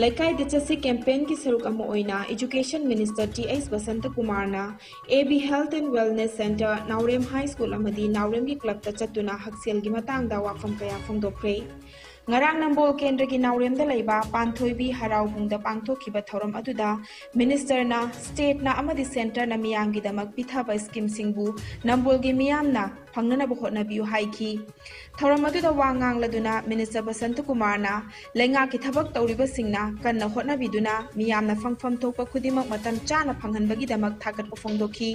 Laikai Dechasi campaign ki saruk ama oina Education Minister T.H. Basanta Kumarna AB Health and Wellness Center Naurem High School amadi Naurem ki club ta chatuna haksel gi matang da wafam kaya phongdokre ngarang nambol kendra ki Naurem da leiba panthoibi harau bungda pangthokiba thoram aduda minister na state na amadi center na miyam gi damak pithaba scheme singbu nambol gi miyam na phangnana bu hotna biu haiki thoram aduda wangang laduna minister Basanta Kumarna lenga ki thabak tawriba singna kanna hotna biduna miyam na phangpham thokpa khudimak matam chana phanghanbagi damak thakat phongdoki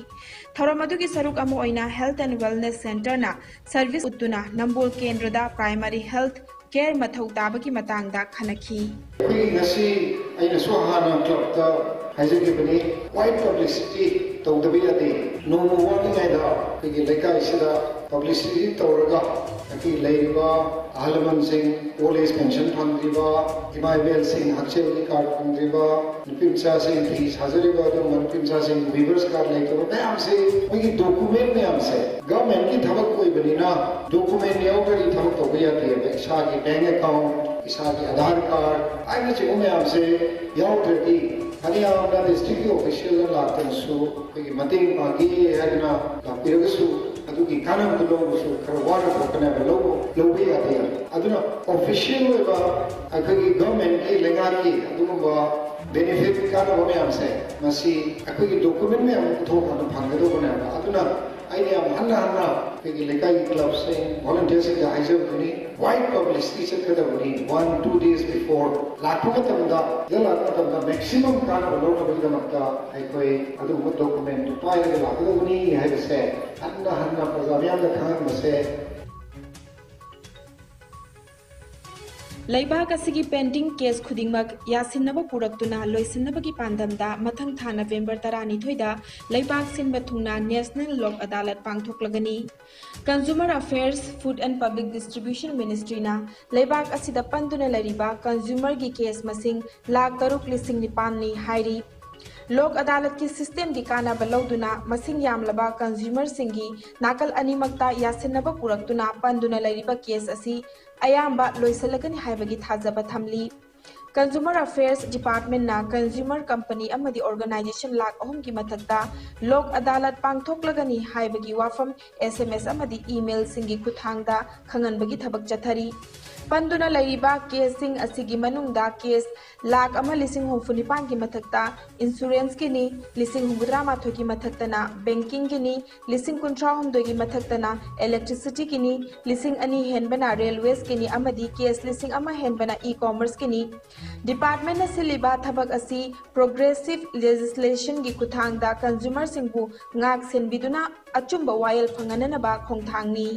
thoram adu ki saruk amu oina Health and Wellness Center na service utuna nambol kendra da primary health care mathau tabaki matang da khanaki ngasi aina so hana club ta haije bani wide publicity tawdabi ati no warning aida ki lekai sida publicity tawraga ki leiba ahalaman sing old age pension phangriba imaivel sing hakchel card phangriba nipimcha sing fees hazariba do nipimcha sing reverse card leikaba mayam se ki document mayam se government ki thabak koi bani na document yaw kari thabak to gaya the isa ki bank account isa ki aadhar card aina che mayam se yaw thati Haryana district official lakten su ki mating pagi hadna la pirasu adugi kanam lo su karwara kokana lo be ade aduna official ba akagi government ki lenga ki aduma benefit kana ho me amse masi akagi document me am tho kan phangado bana aduna aini am hanna ki lekai club se volunteers ki haiser bani wide publicity se kada bani 1-2 days before lakuma tamda yala maximum kana lo to bi makta ai koi adu document to ay la adu bani hai se hanna prajamya da khan mase Laibak asigi pending case khudingmak yasinaba puraktuna loisinabagi pandamda mathang tha November 12 da Laibak sinba thungna National Lok Adalat pangthoklagani Consumer Affairs Food and Public Distribution Ministry na Laibak asida panduna lariba consumer gi case masing lakh 6,900 ni hairi Lok Adalat ki system di kana balauduna masing yamlaba consumer singi nakal animakta yasinaba puraktuna panduna lariba case asi ayamba loisalagani haibagi thajaba thamli Consumer Affairs Department na consumer company amadi organization lakh ahum ki mathakta Lok Adalat pangthoklagani haibagi wafam SMS amadi email singi kuthangda khanganbagi thabak chathari Panduna laiba case sing asigi manungda case lakh ama lising humfunipan ki mathakta insurance ki ni lising humudra matho ki mathakta na banking ki ni lising kuntra humdo ki mathakta na electricity ki ni lising ani henbana railways ki ni amadi case lising ama henbana e-commerce ki ni department na siliba thabak asi progressive legislation gi kuthangda consumer singbu ngak senbiduna achumba wayel phangana ba khongthangni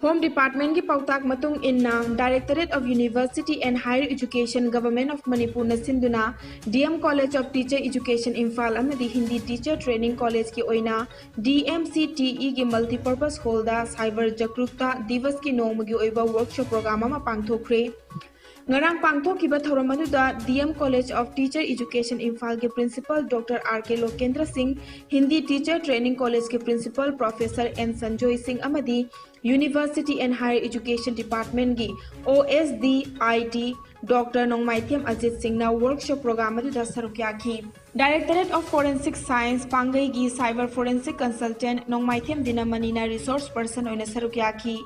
Home Department ki pautak matung inna Directorate of University and Higher Education Government of Manipur na sinduna DM College of Teacher Education Imphal amadi Hindi Teacher Training College ki oina DMCTE ki multipurpose hall da cyber jagrukta divas ki nomagi oiba workshop program ama pangthokre Ngarang pangthokiba thoram aduda DM College of Teacher Education Imphal ke Principal Dr. R.K. Lokendra Singh Hindi Teacher Training College ke Principal Professor N. Sanjoy Singh amadi University and Higher Education Department gi OSDIT Dr. Nongmaithiam Ajit Singh na workshop program aduda sarukyaki Directorate of Forensic Science Pangai gi Cyber Forensic Consultant Nongmaithiam Dinamani na resource person oina sarukyaki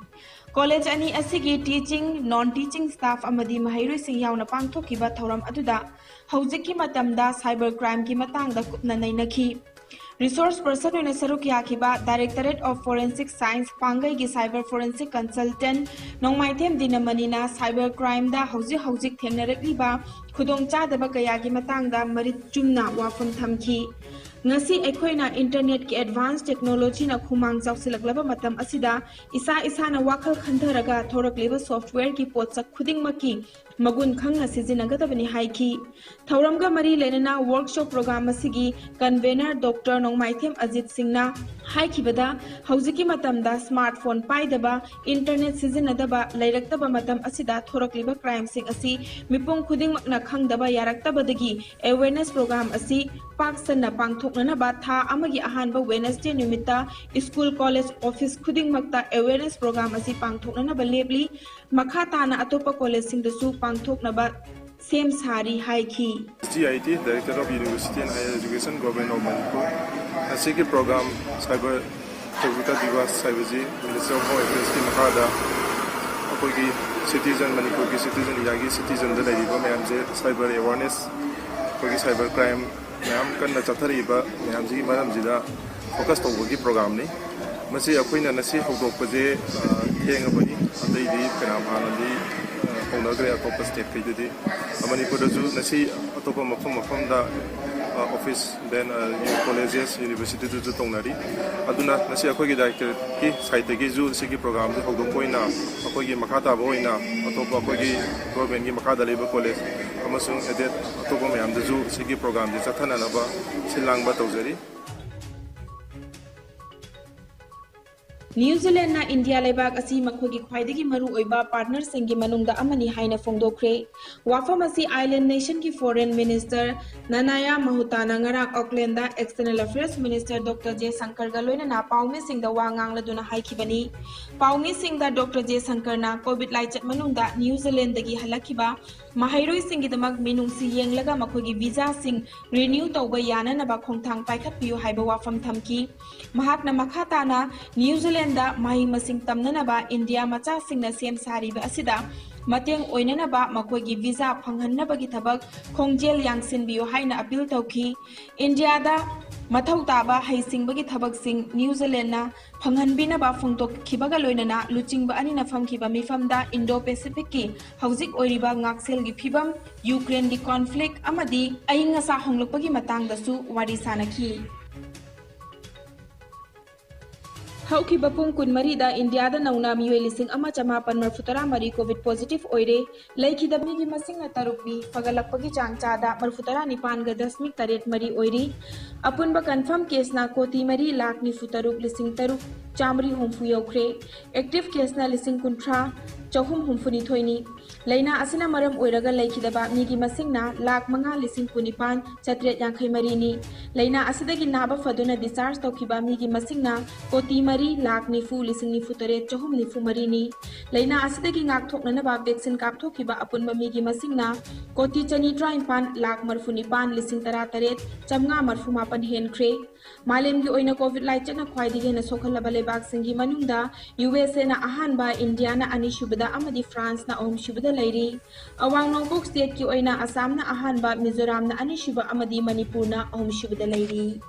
College ani asigi teaching non-teaching staff amadi mahairoi sing yauna pangthokiba thoram aduda haujiki matamda cyber crime ki matangda kupna nainakhi Resource person oina saruk yakiba Directorate of Forensic Science Pangai gi Cyber Forensic Consultant Nongmaithem Dinamani na cyber crime da hauzik thengnarakliba khudong chadaba kaya gi matangda marit chumna wafam thamki ngasi ekhoina internet ki advanced technology na khumang chawsilaklaba matam asida isa na wakhal khandharaga thorakleba software ki potsak khuding maki magun khangna sijinagadabani haiki thauramga mari lenana workshop program asigi convener Dr. Nongmaithem Ajit Singhna haikibada haujiki matamda smartphone paidaba internet sijinadaba lairaktaba matam asida thorakliba crime sing asi mipung khuding makna khangdaba yaraktabadagi awareness program asi paksana pangthoknana ba tha amagi ahanba Wednesday numita school college office khuding makta awareness program asi pangthoknana ba lebli makha tana atopa college singdasu pangthoknaba sem sari haiki. GIT, Director of University and Higher Education, Government of Manipur. Asiki program Cyber Taguta Divas Cyberji, Minister of Home Affairs ki makada akoigi citizen Manipur ki citizen yagi citizen da laiba mayam je cyber awareness akoigi cyber crime mayam kanna chathariba mayam ji maram jida focus tawgi program ni masi akoina nasi hokdokpaje thengabani adai di kanam hanadi Honagre atop state kaydi Manipur ju nasi atop mafam da office then colleges university ju tongnari aduna nasi akogi director ki site gi ju sigi program ju hokdok poina akogi makata boina atop akogi government gi makada leba college amasung edet atop mayam ju sigi program ji chathana naba silangba tawjari New Zealand na India leibak asi makhogi khwaidagi maru oiba partner singi manungda amani haina fongdokre wafam asi island nation ki foreign minister Nanaya Mahutana ngarang Auckland da external affairs minister Dr. J Shankar galoina na paumi singda wangang laduna haikibani paumi singda Dr. J Shankar na covid laichat manungda New Zealand dagi halakiba mahairoi singi damak minungsi yenglaga makhogi visa sing renew tawba yana na ba khongthang paikhat piu haiba wafam thamki mahakna makhatana New Zealand da mahi masing tamnanaba India macha singna sem sariba asida mateng oinanaba makoigi visa phanghannabagi thabak khongjel yangsin biyo haina appeal tawki India da mathau taba haisingbagi thabak sing New Zealand na phanghanbinaba phongtok khibaga loinana luchingba ani na famkhiba mifamda Indo Pacific ki hauzik oiriba ngaksel gi phibam Ukraine gi conflict amadi ainga sa honglokpagi matang dasu wari sanaki Hauki bapung kun marida India da nauna miwe lising ama chamapan marfutara mari COVID positive oire laiki dabni gi masing na tarukbi pagalakpagi changchada marfutara nipan ga 10.8 mari oiri apun ba confirm case na koti mari lakh ni futaruk lising taruk chamri humfu yokre active case na lising kuntra chahum humfuni thoini laina asina maram oiraga laikidaba migi masingna lakh manga lising kunipan chatret yankhai mari ni laina asidagi naba faduna discharge tawkiba migi masingna koti mari lakh nifu lising nifu tare chahum nifu mari ni laina asidagi ngak thokna ba vaccine kap thokiba apunba migi masingna koti chani traimpan lakh marfuni pan lising tara taret chamnga marfu mapan henkre malem gi oina covid lai chana khwaidige na sokhalaba lebak singi manungda USA na ahanba India na ani shubada amadi France na om shubada lairi awang nongbok state ki oina Assam na ahanba Mizoram na ani shuba amadi Manipur na om shubada lairi